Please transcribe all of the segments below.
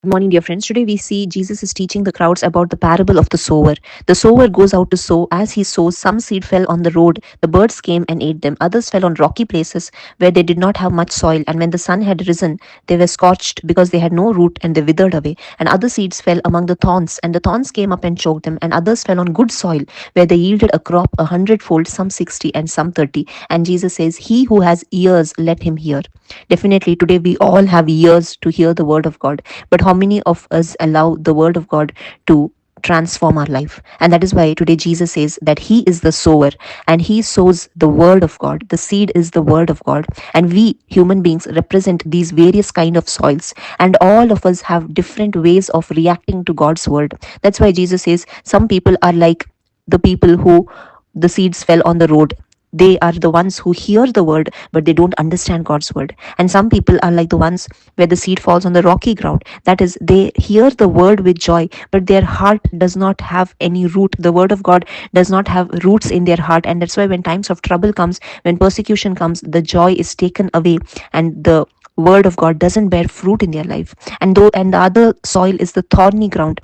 Good morning, dear friends. Today we see Jesus is teaching the crowds about the parable of the sower. The sower goes out to sow. As he sows, some seed fell on the road. The birds came and ate them. Others fell on rocky places where they did not have much soil. And when the sun had risen, they were scorched because they had no root and they withered away. And other seeds fell among the thorns, and the thorns came up and choked them. And others fell on good soil where they yielded a crop 100-fold, some 60 and some 30. And Jesus says, "He who has ears, let him hear." Definitely, today we all have ears to hear the word of God. But how many of us allow the word of God to transform our life? And that is why today Jesus says that he is the sower and he sows the word of God. The seed is the word of God, and we human beings represent these various kind of soils, and all of us have different ways of reacting to God's word. That's why Jesus says some people are like the people who the seeds fell on the road. They are the ones who hear the word, but they don't understand God's word. And some people are like the ones where the seed falls on the rocky ground. That is, they hear the word with joy, but their heart does not have any root. The word of God does not have roots in their heart. And that's why when times of trouble comes, when persecution comes, the joy is taken away, and the word of God doesn't bear fruit in their life. And the other soil is the thorny ground.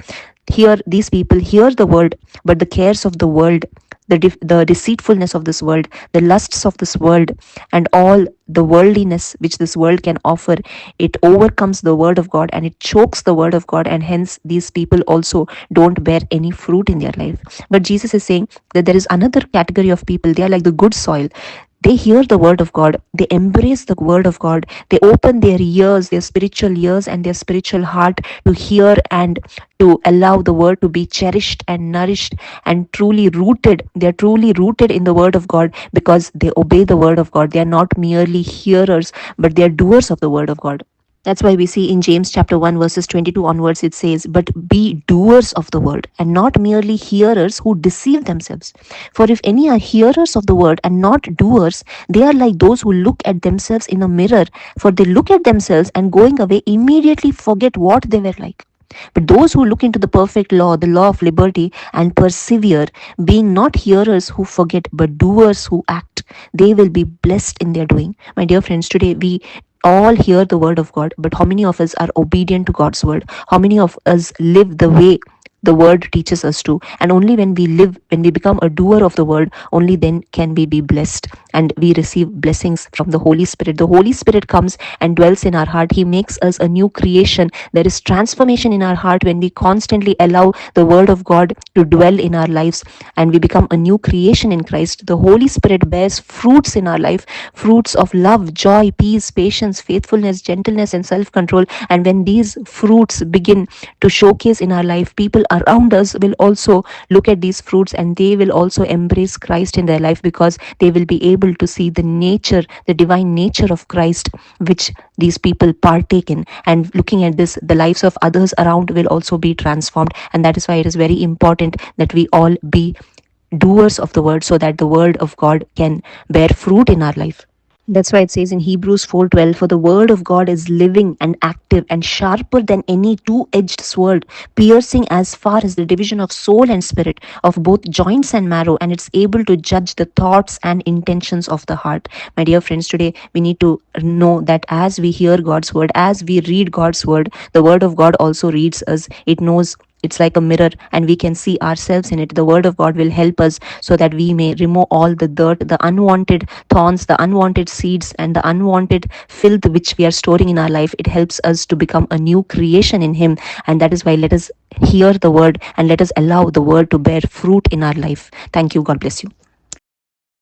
Here, these people hear the word, but the cares of the world, the deceitfulness of this world, the lusts of this world, and all the worldliness which this world can offer, it overcomes the word of God and it chokes the word of God, and hence these people also don't bear any fruit in their life. But Jesus is saying that there is another category of people. They are like the good soil. They hear the word of God, they embrace the word of God, they open their ears, their spiritual ears and their spiritual heart to hear and to allow the word to be cherished and nourished and truly rooted. They are truly rooted in the word of God because they obey the word of God. They are not merely hearers, but they are doers of the word of God. That's why we see in James chapter 1 verses 22 onwards, it says, "But be doers of the word and not merely hearers who deceive themselves. For if any are hearers of the word and not doers, they are like those who look at themselves in a mirror. For they look at themselves and going away immediately forget what they were like. But those who look into the perfect law, the law of liberty, and persevere, being not hearers who forget, but doers who act, they will be blessed in their doing." My dear friends, today we all hear the word of God, but how many of us are obedient to God's word? How many of us live the way the word teaches us to? And only when we become a doer of the word, only then can we be blessed and we receive blessings from the Holy Spirit. The Holy Spirit comes and dwells in our heart. He makes us a new creation. There is transformation in our heart when we constantly allow the word of God to dwell in our lives, and we become a new creation in Christ. The Holy Spirit bears fruits in our life, fruits of love, joy, peace, patience, faithfulness, gentleness, and self-control. And when these fruits begin to showcase in our life, people around us will also look at these fruits and they will also embrace Christ in their life, because they will be able to see the nature, the divine nature of Christ, which these people partake in. And looking at this, the lives of others around will also be transformed. And that is why it is very important that we all be doers of the word, so that the word of God can bear fruit in our life. That's why it says in Hebrews 4:12, "For the word of God is living and active and sharper than any two-edged sword, piercing as far as the division of soul and spirit, of both joints and marrow, and it's able to judge the thoughts and intentions of the heart." My dear friends, today we need to know that as we hear God's word, as we read God's word, the word of God also reads us. It knows. It's like a mirror, and we can see ourselves in it. The word of God will help us so that we may remove all the dirt, the unwanted thorns, the unwanted seeds, and the unwanted filth which we are storing in our life. It helps us to become a new creation in Him. And that is why let us hear the word and let us allow the word to bear fruit in our life. Thank you. God bless you.